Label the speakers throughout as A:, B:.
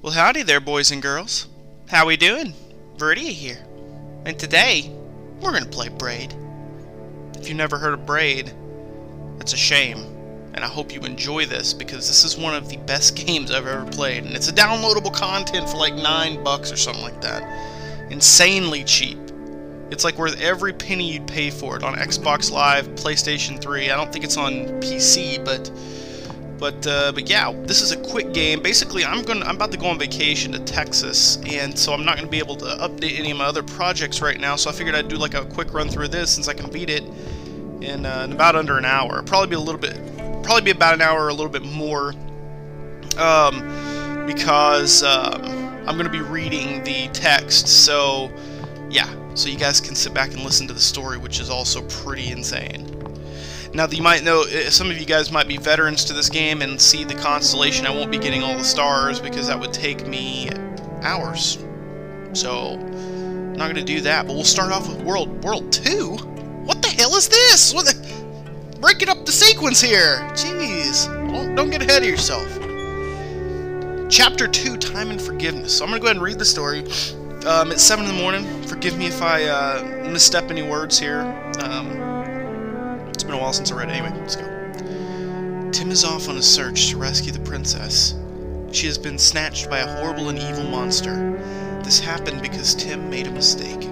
A: Well, howdy there, boys and girls. How we doing? Verdia here. And today, we're gonna play Braid. If you've never heard of Braid, that's a shame. And I hope you enjoy this, because this is one of the best games I've ever played. And it's a downloadable content for like $9 or something like that. Insanely cheap. It's like worth every penny you'd pay for it on Xbox Live, PlayStation 3. I don't think it's on PC, but yeah, this is a quick game. Basically, I'm about to go on vacation to Texas, and so I'm not going to be able to update any of my other projects right now. So I figured I'd do like a quick run through of this, since I can beat it in about under an hour. Probably be about an hour or a little bit more, because I'm going to be reading the text. So yeah, so you guys can sit back and listen to the story, which is also pretty insane. Now, you might know, some of you guys might be veterans to this game and see the constellation. I won't be getting all the stars because that would take me hours. So, I'm not going to do that. But we'll start off with World 2? What the hell is this? Breaking up the sequence here. Jeez. Don't get ahead of yourself. Chapter 2, Time and Forgiveness. So I'm going to go ahead and read the story. It's 7 in the morning. Forgive me if I misstep any words here. It's been a while since I read it. Anyway, let's go. Tim is off on a search to rescue the princess. She has been snatched by a horrible and evil monster. This happened because Tim made a mistake.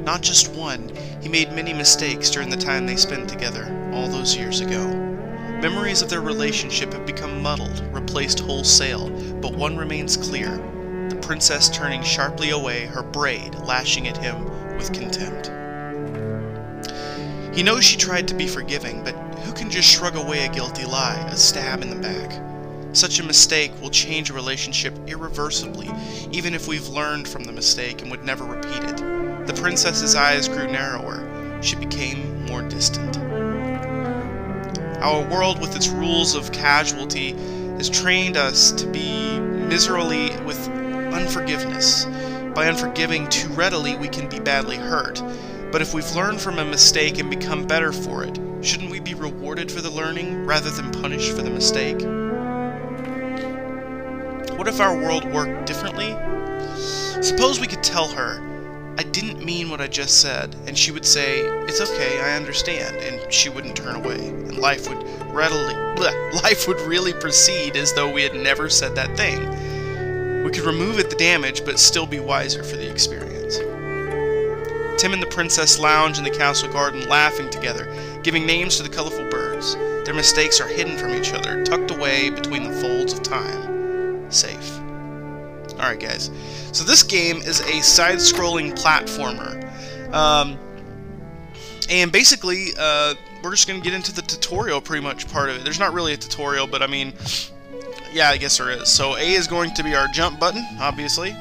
A: Not just one, he made many mistakes during the time they spent together, all those years ago. Memories of their relationship have become muddled, replaced wholesale, but one remains clear. The princess turning sharply away, her braid lashing at him with contempt. He knows she tried to be forgiving, but who can just shrug away a guilty lie, a stab in the back? Such a mistake will change a relationship irreversibly, even if we've learned from the mistake and would never repeat it. The princess's eyes grew narrower. She became more distant. Our world, with its rules of casualty, has trained us to be miserably with unforgiveness. By unforgiving too readily, we can be badly hurt. But if we've learned from a mistake and become better for it, shouldn't we be rewarded for the learning rather than punished for the mistake? What if our world worked differently? Suppose we could tell her, I didn't mean what I just said, and she would say, it's okay, I understand, and she wouldn't turn away, and life would really proceed as though we had never said that thing. We could remove the damage, but still be wiser for the experience. Tim and the princess lounge in the castle garden, laughing together, giving names to the colorful birds. Their mistakes are hidden from each other, tucked away between the folds of time. Safe. Alright, guys. So this game is a side-scrolling platformer. And basically, we're just going to get into the tutorial, pretty much, part of it. There's not really a tutorial, but I mean, yeah, I guess there is. So A is going to be our jump button, obviously.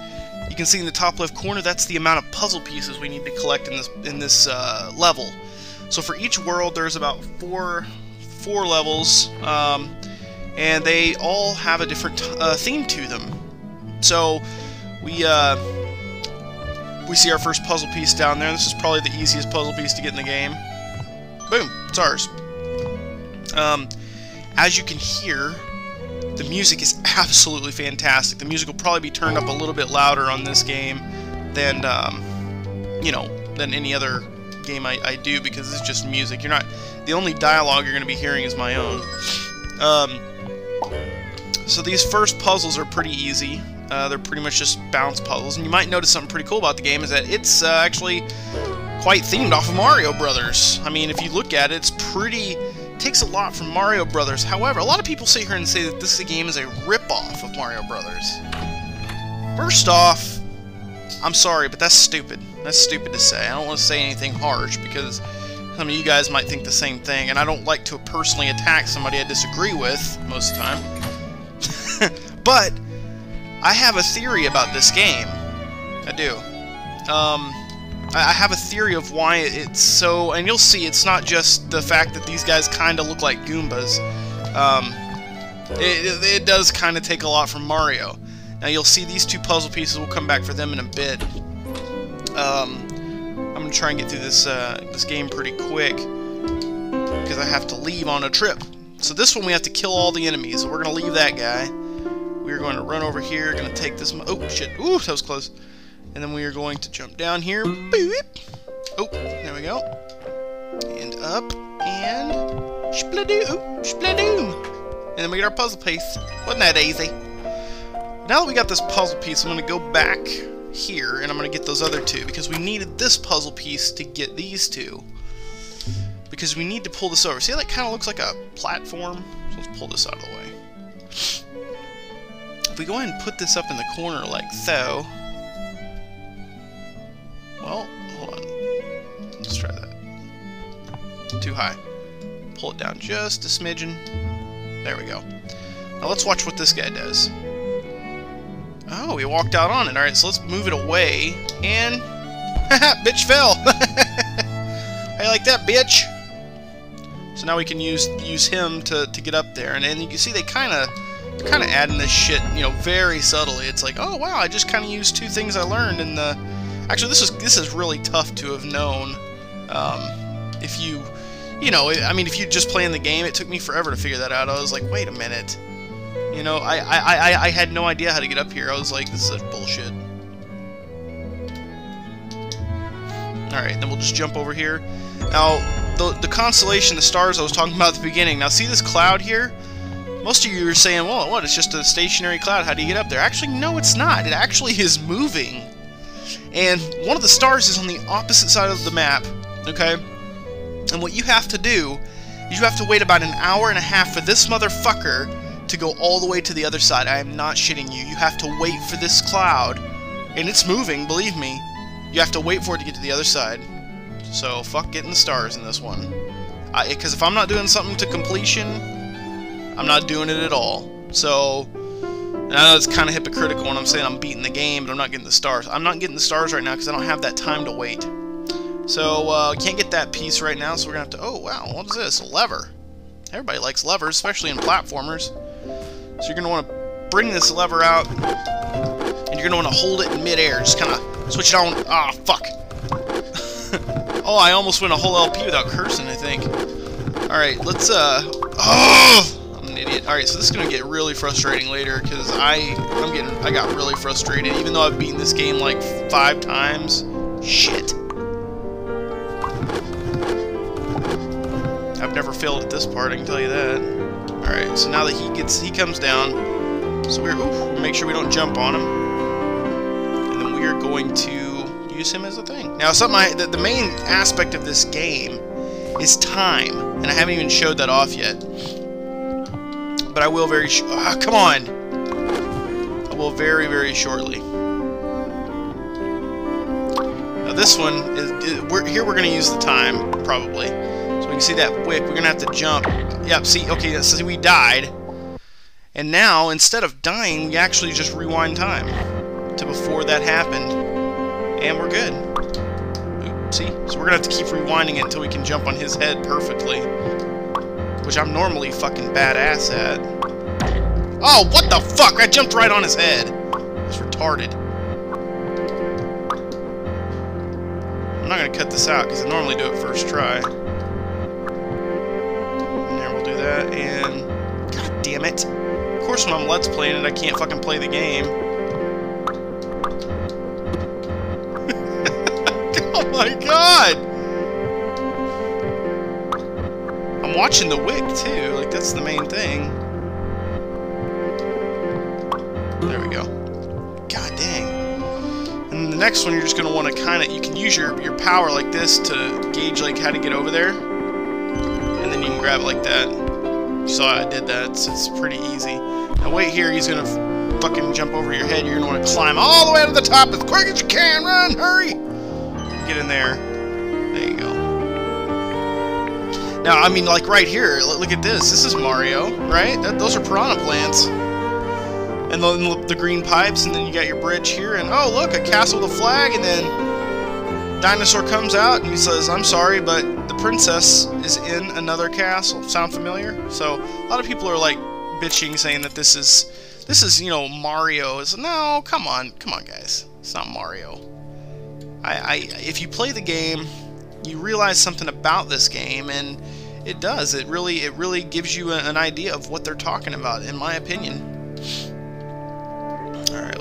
A: You can see in the top left corner, that's the amount of puzzle pieces we need to collect in this level. So for each world, there's about four levels, and they all have a different theme to them. So we see our first puzzle piece down there. This is probably the easiest puzzle piece to get in the game. Boom, it's ours. As you can hear, the music is absolutely fantastic. The music will probably be turned up a little bit louder on this game than, than any other game I do, because it's just music. The only dialogue you're going to be hearing is my own. So these first puzzles are pretty easy. They're pretty much just bounce puzzles, and you might notice something pretty cool about the game is that it's actually quite themed off of Mario Brothers. I mean, if you look at it, it takes a lot from Mario Brothers. However, a lot of people sit here and say that this game is a rip-off of Mario Brothers. First off, I'm sorry, but that's stupid. That's stupid to say. I don't want to say anything harsh, because some of you guys might think the same thing, and I don't like to personally attack somebody I disagree with most of the time. But I have a theory about this game. I do. I have a theory of why it's so, and you'll see it's not just the fact that these guys kind of look like Goombas. It does kind of take a lot from Mario. Now you'll see these two puzzle pieces. We'll come back for them in a bit. I'm gonna try and get through this game pretty quick because I have to leave on a trip. So this one we have to kill all the enemies. So we're gonna leave that guy. we're going to run over here, going to take this, oh shit, ooh, that was close. And then we are going to jump down here, boop. Oh, there we go. And up, and spladoom. And then we get our puzzle piece. Wasn't that easy? Now that we got this puzzle piece, I'm going to go back here, and I'm going to get those other two, because we needed this puzzle piece to get these two. Because we need to pull this over. See how that kind of looks like a platform? So let's pull this out of the way. If we go ahead and put this up in the corner like so... Well, hold on. Let's try that. Too high. Pull it down just a smidgen. There we go. Now let's watch what this guy does. Oh, he walked out on it. Alright, so let's move it away. And... Haha, bitch fell! How you like that, bitch? So now we can use him to get up there. And you can see they kind of adding this shit, you know, very subtly. It's like, oh wow, I just kind of used two things I learned in the... Actually, this is really tough to have known. If you know, I mean, if you just playing the game, it took me forever to figure that out. I was like, wait a minute. You know, I had no idea how to get up here. I was like, this is such bullshit. Alright, then we'll just jump over here. Now, the constellation, the stars I was talking about at the beginning. Now, see this cloud here? Most of you are saying, well, what? It's just a stationary cloud. How do you get up there? Actually, no, it's not. It actually is moving. And one of the stars is on the opposite side of the map, okay? And what you have to do is you have to wait about an hour and a half for this motherfucker to go all the way to the other side. I am not shitting you. You have to wait for this cloud. And it's moving, believe me. You have to wait for it to get to the other side. So, fuck getting the stars in this one. Because if I'm not doing something to completion, I'm not doing it at all. So... I know it's kind of hypocritical when I'm saying I'm beating the game, but I'm not getting the stars. I'm not getting the stars right now because I don't have that time to wait. So, can't get that piece right now, so we're going to have to... Oh, wow, what is this? A lever. Everybody likes levers, especially in platformers. So you're going to want to bring this lever out, and you're going to want to hold it in midair. Just kind of switch it on. Ah, fuck. Oh, I almost went a whole LP without cursing, I think. Alright, let's, Oh! Idiot. Alright, so this is going to get really frustrating later, because I got really frustrated, even though I've beaten this game like 5 times. Shit. I've never failed at this part, I can tell you that. Alright, so now that he comes down, so we'll make sure we don't jump on him. And then we are going to use him as a thing. Now, the main aspect of this game is time, and I haven't even showed that off yet. But I will come on! I will very, very shortly. Now this one, we're going to use the time, probably. So we can see that wick, we're going to have to jump. Yep, see, okay, so we died. And now, instead of dying, we actually just rewind time to before that happened. And we're good. Oops, see? So we're going to have to keep rewinding it until we can jump on his head perfectly. Which I'm normally fucking badass at. Oh, what the fuck? I jumped right on his head. It's retarded. I'm not gonna cut this out because I normally do it first try. And there, we'll do that, and... God damn it. Of course when I'm Let's Playing it, I can't fucking play the game. Oh my god! I'm watching the wick too, like that's the main thing. There we go. God dang. And the next one you're just gonna want to kind of, you can use your power like this to gauge like how to get over there. And then you can grab it like that. You saw I did that, so it's pretty easy. Now wait here, he's gonna fucking jump over your head. You're gonna want to climb all the way to the top as quick as you can. Run, hurry! Get in there. There you go. Now, I mean, like right here, look at this. This is Mario, right? Those are piranha plants. And then the green pipes, and then you got your bridge here, and oh, look, a castle with a flag, and then dinosaur comes out, and he says, I'm sorry, but the princess is in another castle. Sound familiar? So, a lot of people are, like, bitching, saying that this is, you know, Mario. No, come on, guys. It's not Mario. If you play the game, you realize something about this game, and it does. It really gives you an idea of what they're talking about, in my opinion.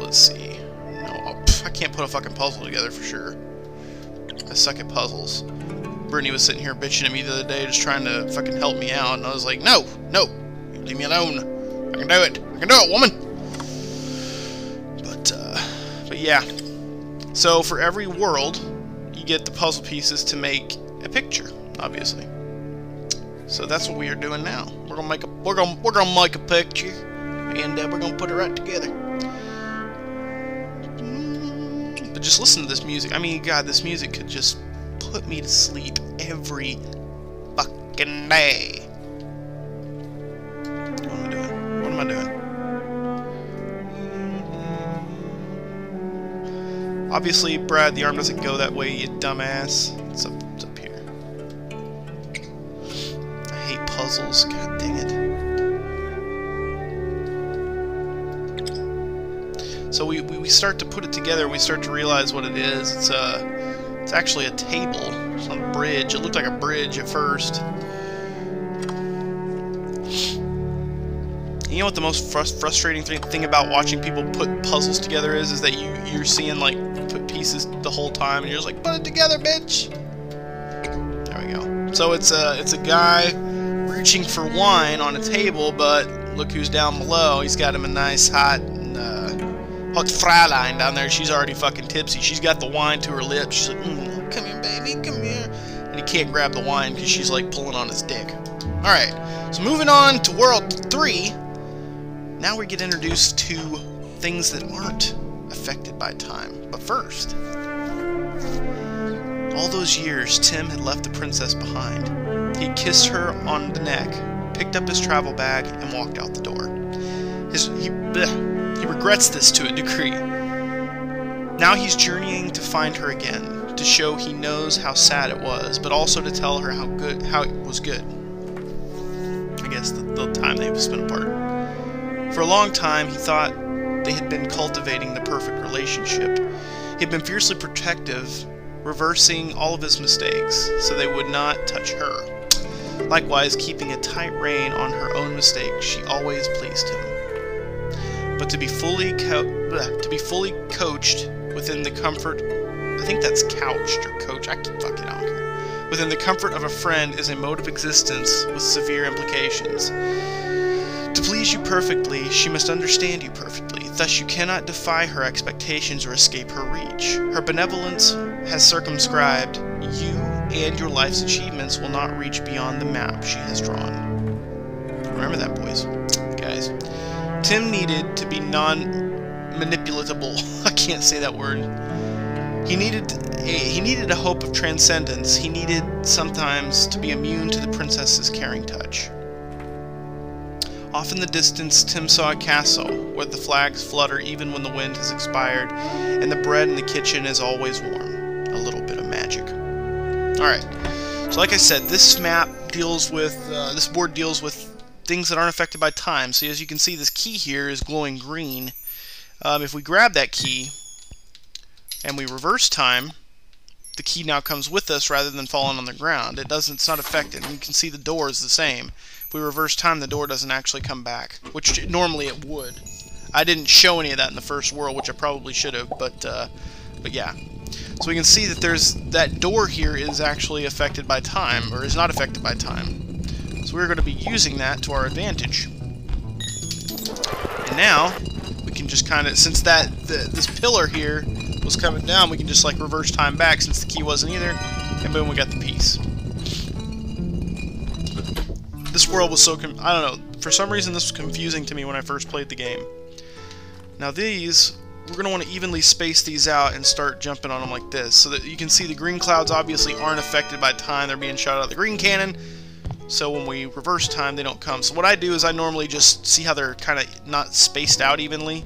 A: let's see. No, oh, I can't put a fucking puzzle together for sure. I suck at puzzles. Brittany was sitting here bitching at me the other day, just trying to fucking help me out, and I was like, no, no, leave me alone. I can do it. I can do it, woman. But yeah. So for every world, you get the puzzle pieces to make a picture, obviously. So that's what we are doing now. We're gonna make a picture, and we're gonna put it right together. But just listen to this music. I mean, God, this music could just put me to sleep every fucking day. What am I doing? What am I doing? Obviously, Brad, the arm doesn't go that way, you dumbass. It's up here. I hate puzzles. God dang it. So we start to put it together. We start to realize what it is. It's actually a table. It's on a bridge. It looked like a bridge at first. You know what the most frustrating thing about watching people put puzzles together is that you're seeing like put pieces the whole time, and you're just like, put it together, bitch. There we go. So it's a guy reaching for wine on a table, but look who's down below. He's got him a nice hot Fräulein down there. She's already fucking tipsy. She's got the wine to her lips. She's like, come here, baby, come here. And he can't grab the wine because she's like pulling on his dick. Alright, so moving on to World 3. Now we get introduced to things that aren't affected by time. But first, all those years, Tim had left the princess behind. He kissed her on the neck, picked up his travel bag, and walked out the door. He regrets this to a degree. Now he's journeying to find her again, to show he knows how sad it was, but also to tell her how it was good. I guess the time they've spent apart. For a long time, he thought they had been cultivating the perfect relationship. He had been fiercely protective, reversing all of his mistakes, so they would not touch her. Likewise, keeping a tight rein on her own mistakes, she always pleased him. But to be fully coached within the comfort, I think that's couched or coach, I don't care. Within the comfort of a friend is a mode of existence with severe implications. To please you perfectly, she must understand you perfectly. Thus you cannot defy her expectations or escape her reach. Her benevolence has circumscribed you, and your life's achievements will not reach beyond the map she has drawn. Remember that, boys. Guys. Tim needed to be non-manipulatable. I can't say that word. He needed a hope of transcendence. He needed sometimes to be immune to the princess's caring touch. Off in the distance, Tim saw a castle, where the flags flutter even when the wind has expired, and the bread in the kitchen is always warm. A little bit of magic. Alright, so like I said, this map deals with, this board deals with things that aren't affected by time. So as you can see, this key here is glowing green. If we grab that key, and we reverse time, the key now comes with us rather than falling on the ground. It's not affected, and you can see the door is the same. If we reverse time, the door doesn't actually come back, which normally it would. I didn't show any of that in the first world, which I probably should have, but yeah. So we can see that that door here is actually affected by time, or is not affected by time. So we're going to be using that to our advantage. And now, we can just kind of, since this pillar here was coming down, we can just like reverse time back since the key wasn't either, and boom, we got the piece. This world was so, I don't know, for some reason this was confusing to me when I first played the game. Now these, we're going to want to evenly space these out and start jumping on them like this, so that you can see the green clouds obviously aren't affected by time, they're being shot out of the green cannon, so when we reverse time they don't come. So what I do is I normally just see how they're kind of not spaced out evenly.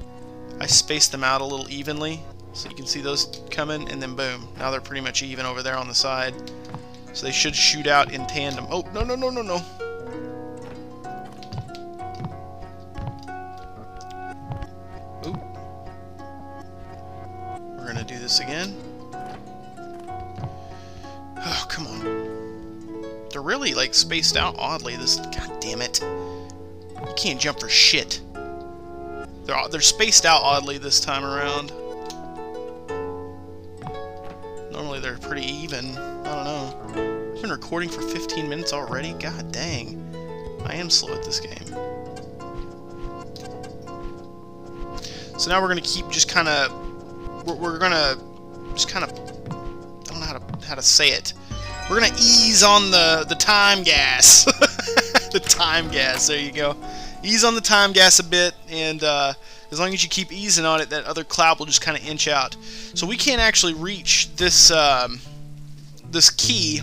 A: I space them out a little evenly, so you can see those coming, and then boom, now they're pretty much even over there on the side. So they should shoot out in tandem. Oh, no, no, no, no, no. We're gonna do this again. Oh, come on. They're really, like, spaced out oddly. God damn it. You can't jump for shit. They're spaced out oddly this time around. Normally they're pretty even. I don't know. I've been recording for 15 minutes already? God dang. I am slow at this game. So now we're going to keep just kind of... We're going to just kind of... I don't know how to say it. We're going to ease on the time gas. The time gas, there you go. Ease on the time gas a bit, and as long as you keep easing on it, that other cloud will just kind of inch out. So we can't actually reach this this key.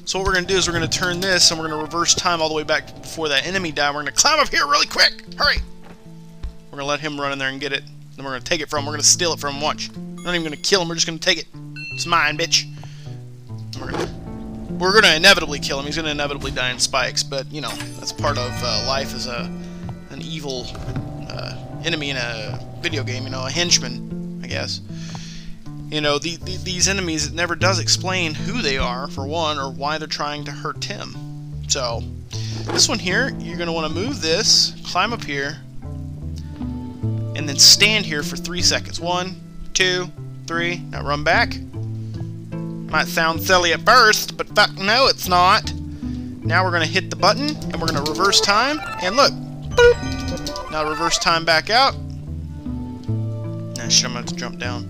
A: So what we're going to do is we're going to turn this, and we're going to reverse time all the way back before that enemy died. We're going to climb up here really quick. Hurry! We're going to let him run in there and get it. Then we're going to take it from him. We're going to steal it from him. Watch. We're not even going to kill him. We're just going to take it. It's mine, bitch. We're going to inevitably kill him. He's going to inevitably die in spikes, but, you know, that's part of life as an evil enemy in a video game, you know, a henchman, I guess. You know, these enemies, it never does explain who they are, for one, or why they're trying to hurt Tim. So, this one here, you're going to want to move this, climb up here, and then stand here for 3 seconds. 1, 2, 3, now run back. Might sound silly at first, but fuck no, it's not. Now we're going to hit the button, and we're going to reverse time, and look, boop. Now reverse time back out. Now shit, I'm going to have to jump down.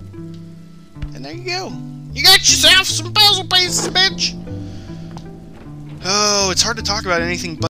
A: And there you go. You got yourself some puzzle pieces, bitch! Oh, it's hard to talk about anything but